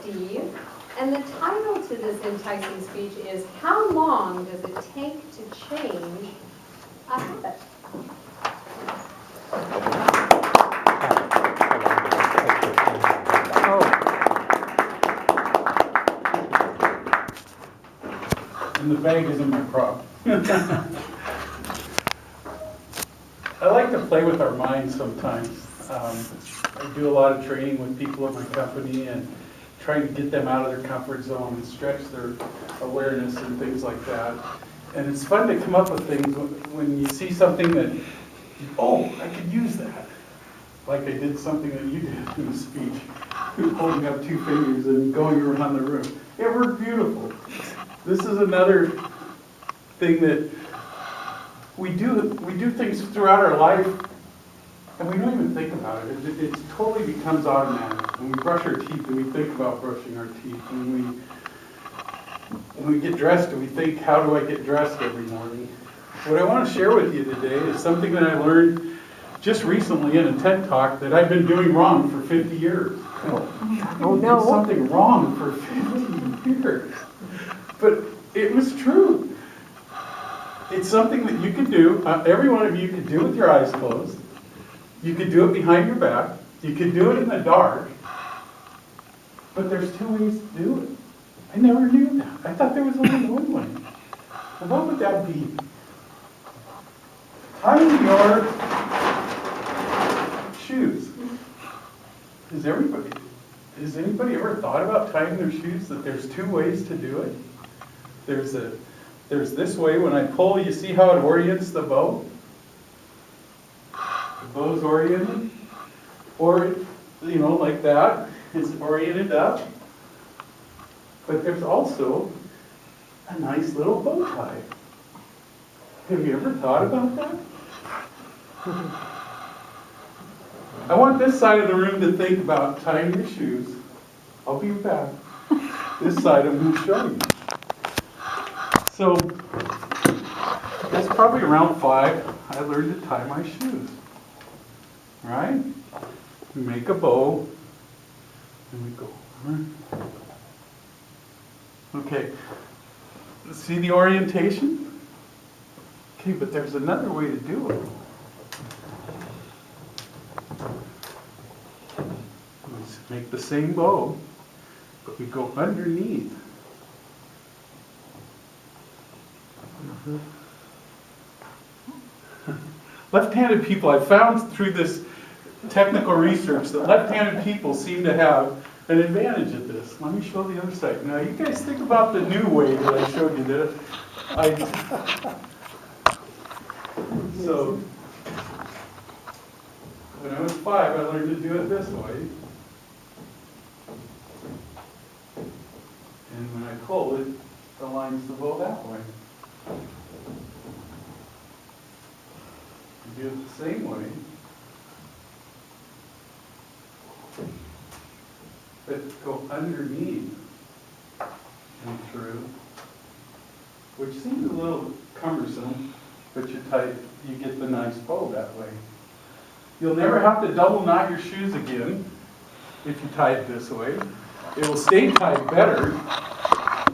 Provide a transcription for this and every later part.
Steve, and the title to this enticing speech is How Long Does It Take to Change a Habit? And the bag isn't my prop. I like to play with our minds sometimes. I do a lot of training with people at my company and trying to get them out of their comfort zone and stretch their awareness and things like that. And it's fun to come up with things when you see something that, oh, I could use that. Like I did something that you did in the speech, holding up 2 fingers and going around the room. It worked beautiful. This is another thing that we do things throughout our life and we don't even think about it. It totally becomes automatic. When we brush our teeth and we think about brushing our teeth. When we get dressed and we think, how do I get dressed every morning? What I want to share with you today is something that I learned just recently in a TED Talk that I've been doing wrong for 50 years. Oh no. Did something wrong for 50 years. But it was true. It's something that you can do, every one of you could do with your eyes closed. You could do it behind your back. You could do it in the dark. But there's 2 ways to do it. I never knew that. I thought there was only one way. Well, what would that be? Tying your shoes. Has anybody ever thought about tying their shoes, that there's 2 ways to do it? There's this way. When I pull, you see how it orients the bow? The bow's oriented. Or, like that. It's oriented up. But there's also a nice little bow tie. Have you ever thought about that? I want this side of the room to think about tying your shoes. I'll be back. This side I'm going to show you. So, that's probably around 5, I learned to tie my shoes. Right? We make a bow, and we go. Okay. See the orientation? Okay, but there's another way to do it. Let's make the same bow, but we go underneath. Left-handed people, I found through this technical research that left-handed people seem to have an advantage at this. Let me show the other side. Now, you guys think about the new way that I showed you. So, when I was 5, I learned to do it this way. And when I pull, it aligns the bow that way. You do it the same way. But go underneath and through, which seems a little cumbersome, but you get the nice bow that way. You'll never have to double knot your shoes again if you tie it this way. It will stay tied better.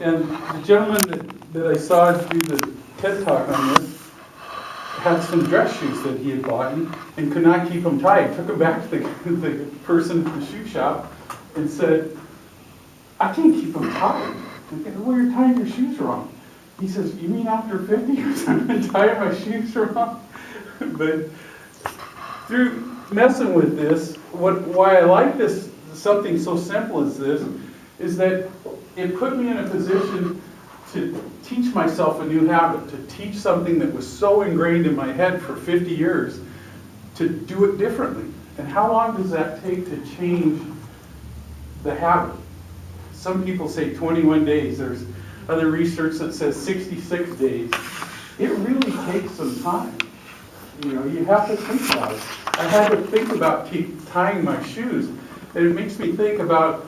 And the gentleman that I saw do the TED Talk on this had some dress shoes that he had bought and could not keep them tied. Took them back to the person at the shoe shop and said, I can't keep them tied. I said, well, you're tying your shoes wrong. He says, you mean after 50 years I've been tying my shoes wrong? But through messing with this, why I like this, something so simple as this, is that it put me in a position to teach myself a new habit, to teach something that was so ingrained in my head for 50 years, to do it differently. And how long does that take to change the habit? Some people say 21 days. There's other research that says 66 days. It really takes some time. You have to think about it. I had to think about tying my shoes, and it makes me think about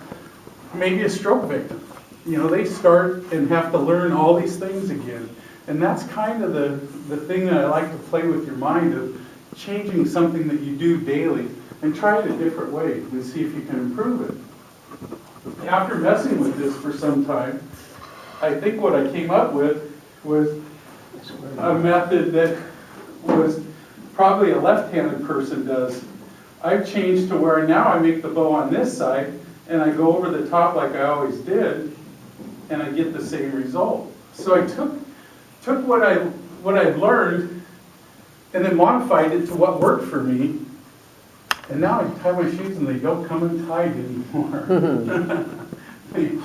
maybe a stroke victim. They start and have to learn all these things again. And that's kind of the thing that I like to play with your mind, of changing something that you do daily and try it a different way and see if you can improve it. after messing with this for some time, I think what I came up with was a method that was probably a left-handed person does. I've changed to where now I make the bow on this side, and I go over the top like I always did, and I get the same result. So I took what I've learned and then modified it to what worked for me. And now I tie my shoes and they don't come untied anymore. Thank you.